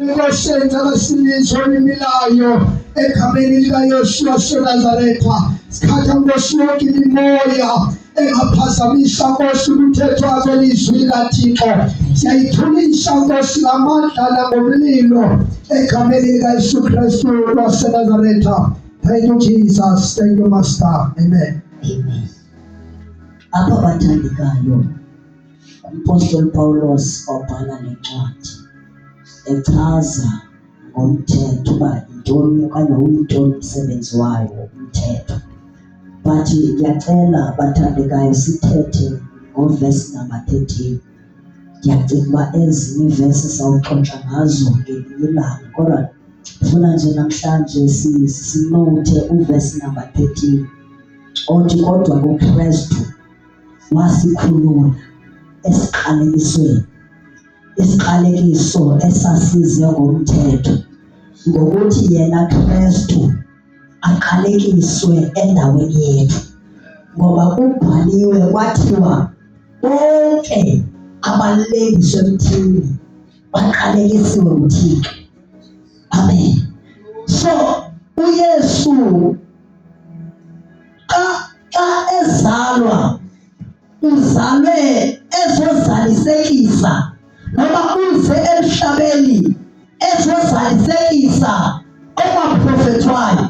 Ngoshenza kasilizwe imilayo egameni likaYoshua Nazaretha. Sikhatha ngoshoki limoya engaphazamisa Nkosi umthetho wakho elizwi likaThixo. Siyayithulisha Nkosi ngamandla nangomlilo egameni likaYesu Kristu waseNazaretha. Thank you Jesus. Thank you Master. Amen. Amen. Apha bathandekayo, Apostle Paulos obhala lencwadi echaza ngomthetho uba yintoni okanye uyintoni umsebenzi wayo umthetho. But ndiyacela bathandekayo sithethe ngoverse number 13. Ndiyacinga uba ezinye iivesi sawuxoxa ngazo ngelinye ilanga, kodwa ndifuna nje namhlanje sinothe uverse number 13 othi kodwa uKristu wasikhulula esiqalekisweni, isiqalekiso esasize ngomthetho, ngokuthi yena Kristu aqalekiswe endaweni yethu. Ngoba kubhaliwe kwathiwa bonke abalengiswe emthini baqalekisiwe nguThixo. Amen. So uYesu xa ezalwa uzalwe ezozalisekisa, noma uze emhlabeni ezozalisekisa okwaprofethwayo.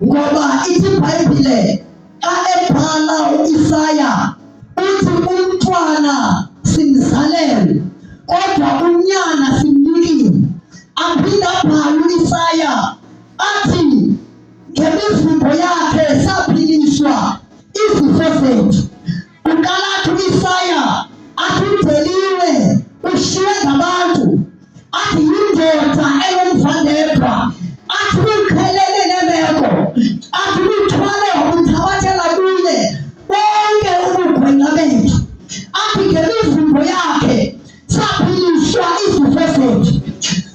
Ngoba ithi iBhayibhile xa ebhala uIsaya uthi umntwana simzalelwe kodwa unyana simnikile. Aphinda abhala uIsaya athi ngemivimbo yakhe saphiliswa izifo zethu. Uqala athi uIsaya athi udeliwe ushiywe ngabantu, athi yindoda enomvandedwa, athi uqhelene nemeko, athi uthwale umthabathela kuye bonke ubugwenya bethu, athi ngemivimbo yakhe saphiliswa izifo zethu.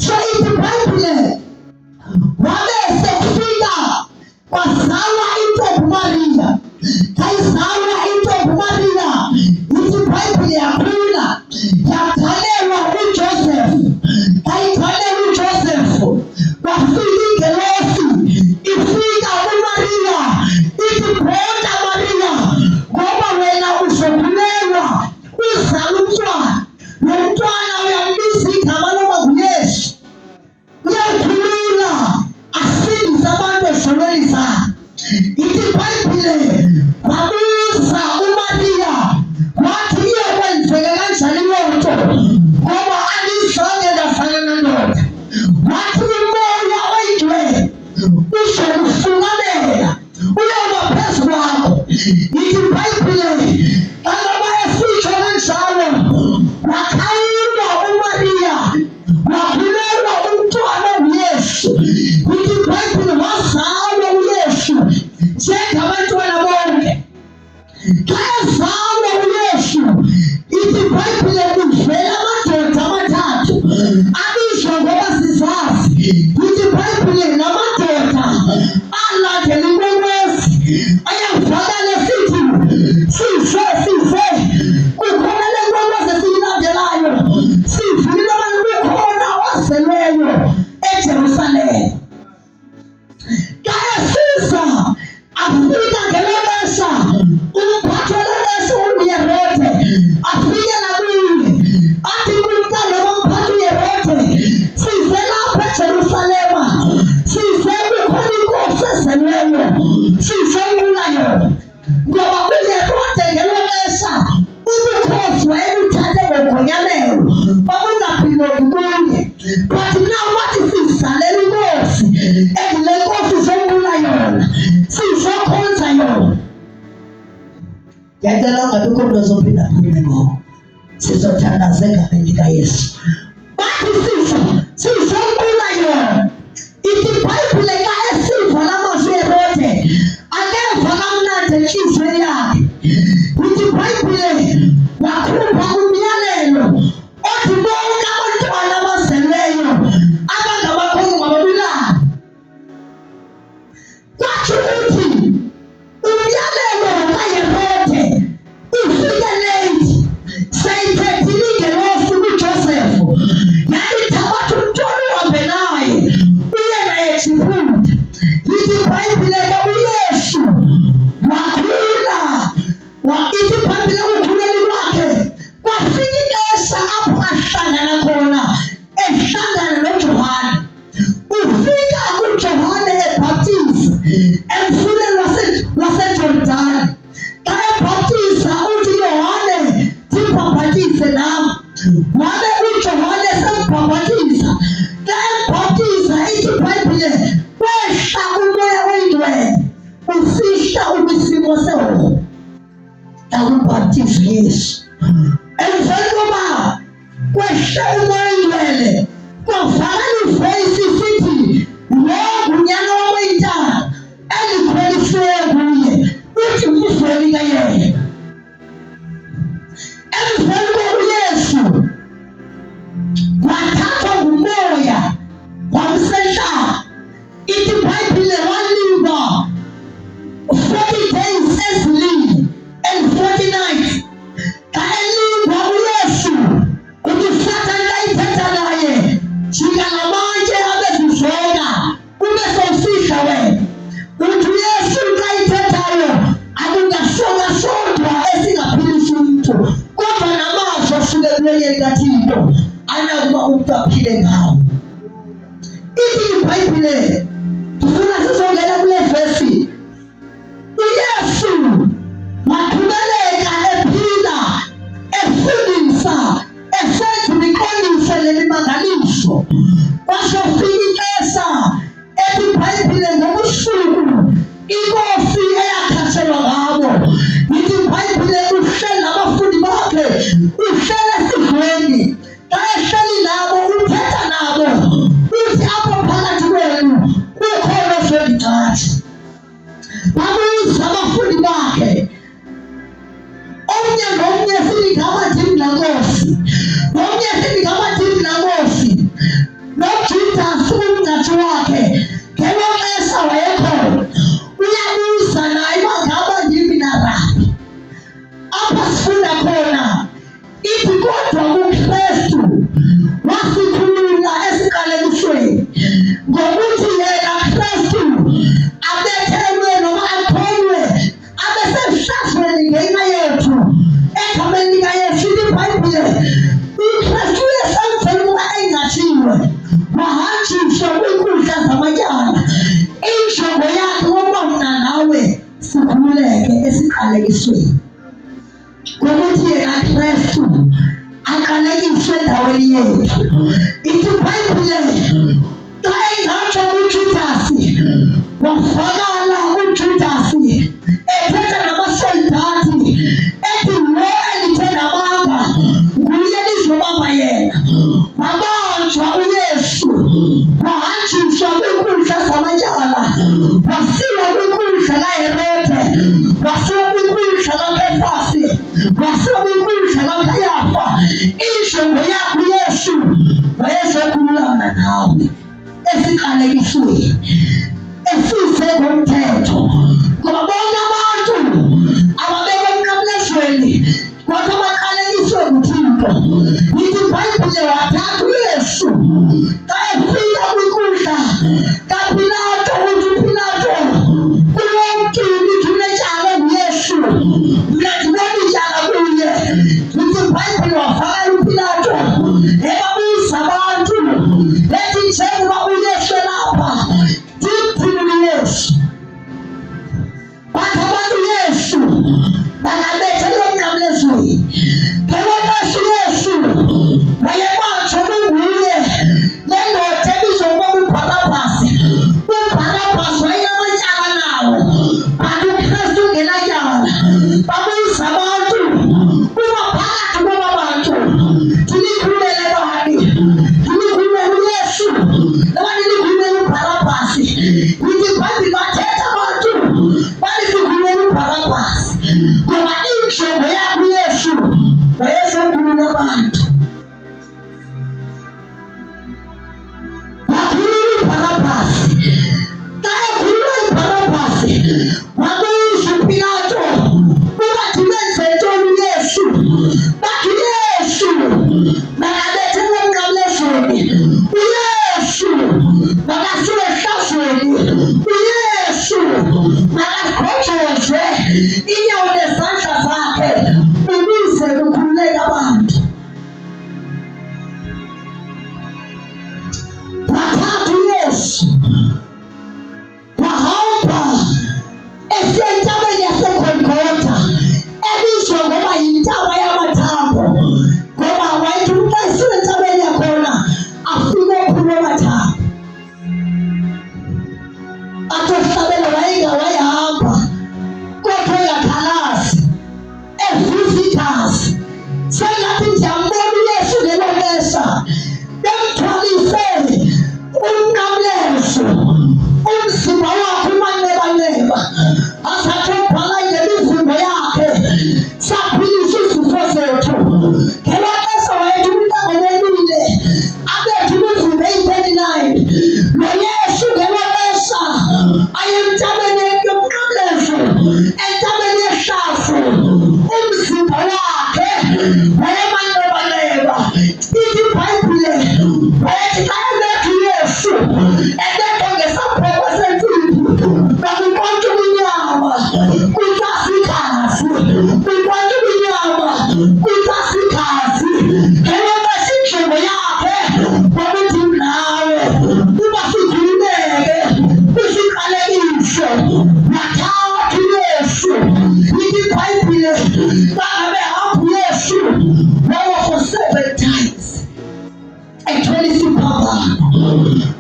So ithi iBhayibhile wabe sekufika kwazalwa intombi Maria. Kayizalwa intombi Maria, ithi iBhayibhile yakhula yazalelwa uJoseph. Kayizalelwa uJoseph wafika ingelosi ifika kuMaria ithi bhota Maria, ngoba wena uzokhulelwa uzala umntwana, lo mntwana uyambiza igama loba nguYesu. Uyakhulula asindise abantu ezonweni zabo. Ithi iBhayibhile wabuza uMaria wathi iyokwenzeka kanjani lonto ngoba alizange ndafana nandoda. Wathi umoya oyingcwele uzokufungamela uyoba phezu kwakho. Ithi iBhayibhile kangoba esitsho kanjalo wakhayilwa uMaria wakhulelwa umntwana onguYesu. Ithi iBhayibhile wazalwa uYesu njengabantwana bonke. Xa ezalwa uYesu ithi iBhayibhile kuvela amadoda amathathu abizwa ngoba sizazi. Ithi iBhayibhile namadoda alandela inkwenkwezi ayavakala esithi size kukhona le nkwenkwezi esiyilandelayo, sivile abantu kukhona ozelweyo eJerusalema. Xa esiza afika ngelo xesha umphathi welo xesha uHerode afike nakuye athi kumntana womphathi uHerode, size lapha eJerusalema, size kukhona inkosi ezelweyo, size umbulayo. Ngoba uHerode ngelo xesha ubukhosi wayebuthathe ngogonyamelo babungaphileki kuye. But now wathi sizalele inkosi, and le nkosi izombula yona, sizokhonza yona. Ngiyacela ungabikho umuntu ozophinda phinde ngoko, sizothandaza egameni likaYesu. Bathi sizombula yona. Ithi iBhayibhile xa esiva la mazwi uHerode akeva kamnandi entliziyweni yakhe. Ithi iBhayibhile wakhupha umyalelo othi bonke abantwana abazelweyo abangabakhoyo mababulawe. Kwatsho ukuthi umyalelo kaHerode ufike late, seyithethile ingelosi kuJoseph, yalithabatha Yesu. Emveni koba kwehle umoya ingcwele kwafaka ifesi sithi lo ngunyana wamantala elikhwelisiwe kuye uthi umfeli kayena. Emveni kokuYesu wathathwa ngumoya wamsehla. Ithi iBhayibhile walinda 40 days ezilile and 40 nights. Xa elindwa uYesu uthi Satan ayithetha naye jika ngamanje abezizoka ube sowufihla wena. Uthi uYesu xa ayithethayo akungasoka sodwa esingaphilisa umuntu kodwa namazwi asuke emlonyeni kaThixo anakuba umuntu aphile ngawo. Ithi iBhayibhile ndifuna sizongena kule vesi. uYesu waqhubeleka ephila efundisa esenza imiqondiso nemimangaliso. Kwasofika ixesha ethi iBhayibhile ngobusuku inkosi eyakhaselwa ngabo. Ithi iBhayibhile uhleli nabafundi bakhe uhleli esidlweni. Xa ehleli nabo uthetha nabo uthi apho phakathi kwenu kukhona ozondithatha. Babuza abafundi bakhe omnye ngomnye sithi ngamathini nankosi, nomnye sithi ngamathini nankosi. noJudas umnqatshi wakhe ngelo xesha wayekhona uyabuza naye uba ngaba ndimi na Rabi. Apha sifunda khona ithi kodwa uKristu wasikhulula esiqalekisweni ngokuthi yena Kristu abethelwe noma athonywe abesehlazweni ngenxa yethu egameni likaYesu. Ithi iBhayibhile uKristu esemveni ukuba engatshiwe wahanjiswa kwinkundla zamatyala. Injongo yakhe wokuba mna nawe sikhululeke esiqalekisweni ngokuthi yena Kristu aqalekiswe endaweni yethu. Ithi iBhayibhile xa engatsho uJudasi wavakala uJudasi ethetha namasoldathi ethi lo elithe namanga nguye lizobamba yena. Wabanjwa uYesu wahanjiswa kwinkundla zamatyala wasiwa kwinkundla kaHerode wasiwa kwinkundla kaKefasi wasiwa kwinkundla kaKayafa. Injongo yakhe uYesu wayezokhululana nawe esiqalekisweni esise ngomthetho. Ngoba bonke abantu ababekwe emnqamlezweni kodwa baqalekiswe nguThixo. Ithi iBhayibhile wathatha uYesu xa efika kwinkundla kaPilato uthi uPilato kulo mcimbi unetyala nguYesu mna ndibona ityala kuye. Ithi iBhayibhile wavakala uPilato ebabuza abantu ethi njengoba uYesu elapha ndimthini uYesu. Bathi abantu uYesu bangabethelwe emnqamlezweni. Ngelo xesha uYesu wayebanjwe kunguye le ndoda ebizwa ngokuba uBharabhasi. uBharabhasi wayenamatyala nawo kanti uKristu ungenatyala. Babuza abantu uba phakathi kwaba bantu ndilikhulumele bani? Ndilikhulumele uYesu noba ndilikhulumele uBharabhasi? Ithi iBhayibhile bathetha abantu bathi sikhulumele uBharabhasi ngoba injongo yakhe uYesu wayezokhulula abantu. Wakhulula uBharabhasi. Xa ekhulula uBharabhasi wabuza uPilato uba ndimenze ntoni uYesu. Bathi uYesu makabethelwe emnqamlezweni, uYesu makasiwe ehlazweni, uYesu makagqojozwe inyawo nezandla zakhe ukuze kukhululeke abantu. Wathatha uYesu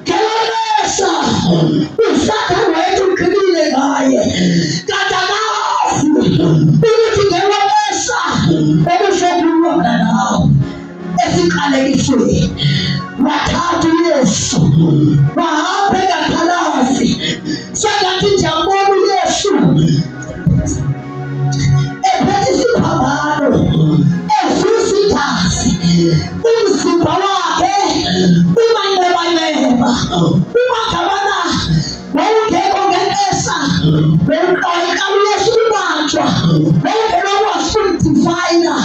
kelomesa usaka wetu kibile ngaye katakasi ukuthi kelomesa okushokulwa nawo esiqalekiswe wathathu Yesu wahambe ngakhalasi sengathi njambona Yesu ephethe isiphambano esisithazi umzimba wakhe umanqebanqeba umagabana wawungekho ngempesa wawuqayika uYesu ubanjwa wawungena kwaSpiritifyina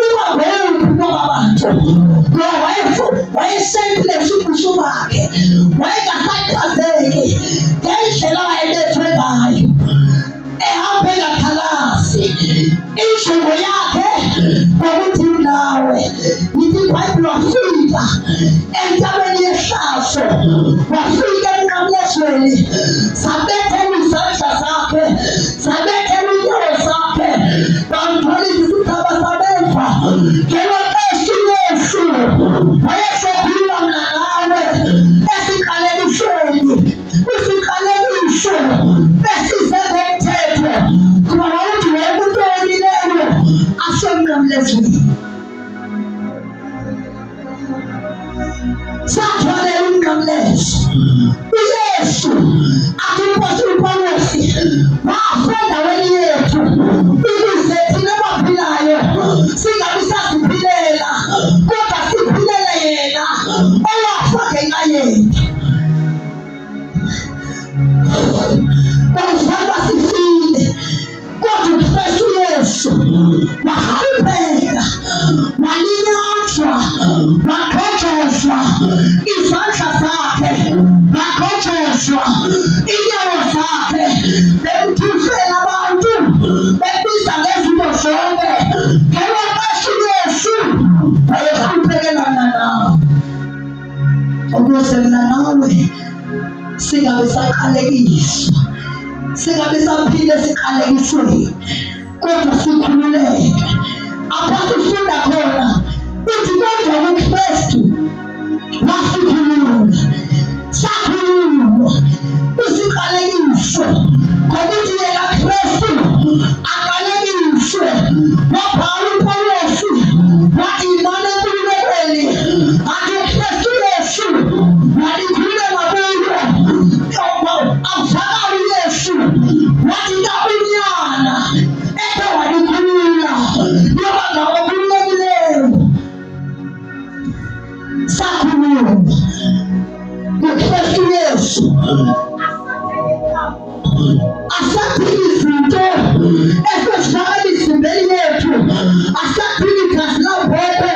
uma wewuphi kwabantu wayesentile ubuso bakhe wayengasaqhazeki ngendlela wayelethwe ngayo ehambe ngakhalasi injongo yakhe ukuthi nawe yithi iBhayibheli wafika entabeni yehlaso wafika enqamlezweni sabethela izandla zakhe sabethela inyawo zakhe bamthola izigaba sabethwa ngelomesi Yesu wayesokhuluma nawe esiqalekisweni isiqalekiso besizezomthetho kuba wawuthi wekutoni leyo asemnqamlezweni sathwalela umnqamlezo uYesu athi uPawulos wafa endaweni yethu ukuze thina abaphilayo singabi sasiphilela kodwa siphilela yena owafa ngenxa yethu bakufaka sifile kodwa uKristu Yesu wahambeka walinyazwa wakhotshozwa izandla zakhe wakhotshozwa inyawo zakhe bekuthusela abantu bebiza ngezinto zonke ngelomesi Yesu wayehluphekela nawe ukuze mina nawe singabe saqalekiswa singabe saphinde siqalekiswe kodwa sikhululeke apha sifunda khona uthi kodwa uKristu wasikhulula sakhululwa usiqalekiswe ngokuthi yena Kristu aqalekiswe wabhala uPawulos wathi imana eNkululekweni athi uKristu Yesu walikhulula ngabuyo avakala uYesu wathi kabunyana ethe walikhulula yoba ngawokhululekileyo sakhululwa uKristu Yesu asaphila izinto esizifaka emzimbeni yethu asaphila igazi lambhebhe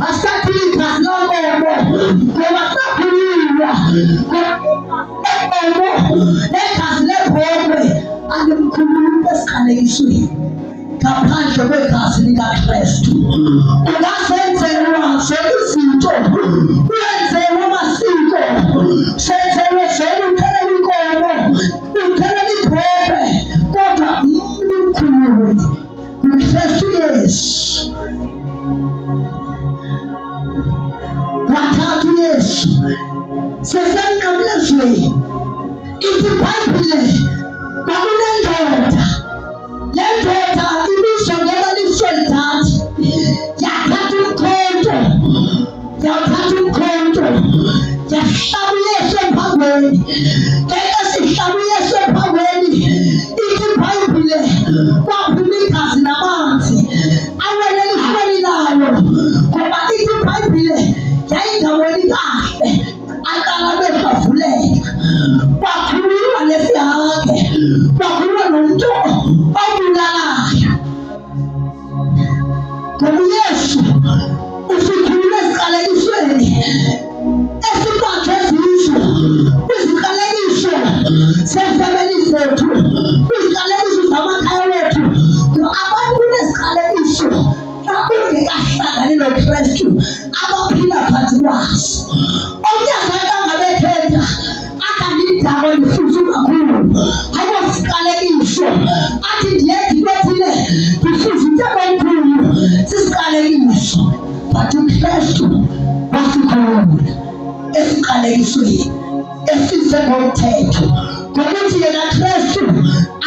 asaphila igazi lankomo ngoba sakhululwa negazi lebhobhe alimkhulula esiqalekisweni ngaphandle kwegazi likaKristu ungasenzelwa zonke izinto uyenzelwe amasiko senzelwe zonke uthelela inkomo uthelela ibhobhe kodwa umkhulule uKristu Yesu wathathu Yesu sesemnqamlezweni ithi iBhayibheli kwakunendoda le ndoda ibizwa ngelaliso lithathu yathatha umkhonto yahlaba uYesu ephangweni sihlaba uYesu ephangweni ithi iBhayibheli kwaphuma igazi namanzi awele elifeni layo ngoba ithi iBhayibheli yayindaweni kahle aqala bevuleka kwakhululwa lesihake kwakhululwa nomuntu obulalayo ngoba uYesu usikhulule esiqalekisweni esibanjwe zizwe iziqalekiso sefamily zethu iziqalekiso zamakhaya wethu esizwe esisengomthetho ngokuthi yena Kristu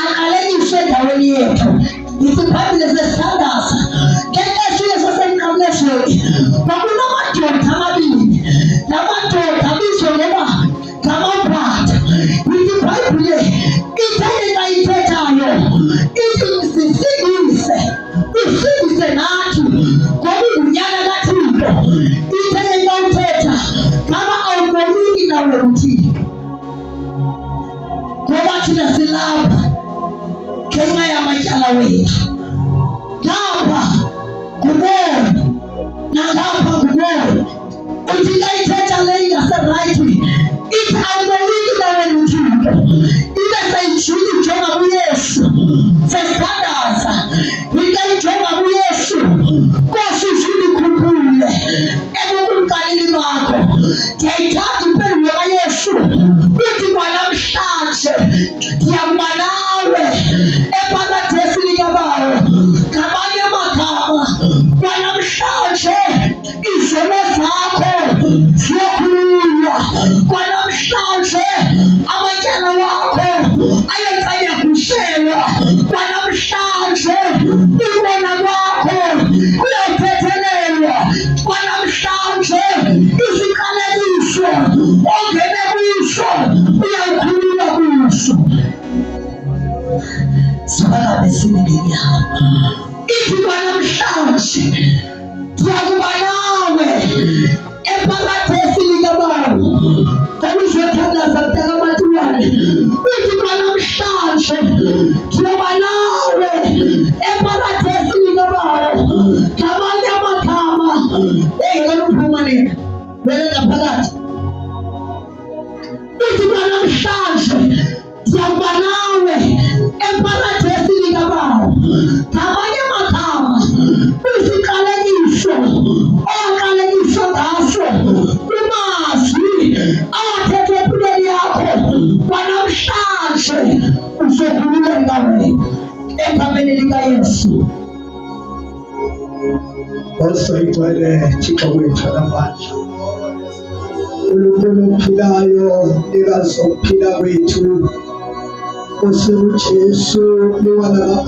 aqalekiswe endaweni yethu. Isibhayibhile sesithandaza ngenkezo yesasenqamlezweni kwakunamadoda amabili, lamadoda abizwa ngoba ngamaphatha. Isibhayibhile ithethe ayithethayo ithi sisingise usingise nathi ngoba unyaka kaThixo. Ithethe ayithetha ngaba awuboniki nawe uthini ngoba thina silapha ngenxa yamatyala wethu. Ngapha ngubona nangapha ngubona. Uthi ayithetha le ingaserayithi ithi awuboniki nawe uthixo. Ibe seyijula ijonga kuYesu sesithandaza ikayijonga kuYesu Nkosi usulikhuphule ebukumkalini bakho. Ndiyayithanda impendulo kaYesu ithi kwanamhlanje ndiyakuba nawe ephakathi likabawo. Ngamanye amagama kwanamhlanje izono zakho ziyokhululwa. Kwanamhlanje amatyala wakho ayokanyagushelwa. Kwanamhlanje ukubona kwakho kuyothethelelwa. Kwanamhlanje isiqalekiso ongene kuso uyawukhululwa kuso. Sabakabe singeya ithi kwanamhlanje ndiyakuba nawe ephakathi likabawo. Ngokuzothandaza mntakamatuwane ithi kwanamhlanje ndiyoba nawe ephakathi likabawo. Ngamanye amagama engenophuma nina wena ngaphakathi ithi kwanamhlanje ndiyakuba nawe ephakathi likabawo. Ngamanye amagama isiqalekiso owaqalekiswa ngaso kumazwi awathethwe empilweni yakho kwanamhlanje uzokhululeka wena egameni likaYesu. Osoyigcwele Thixo wethu namandla, uNkulunkulu ophilayo, nikazi wokuphila kwethu, Nkosi uJesu liwana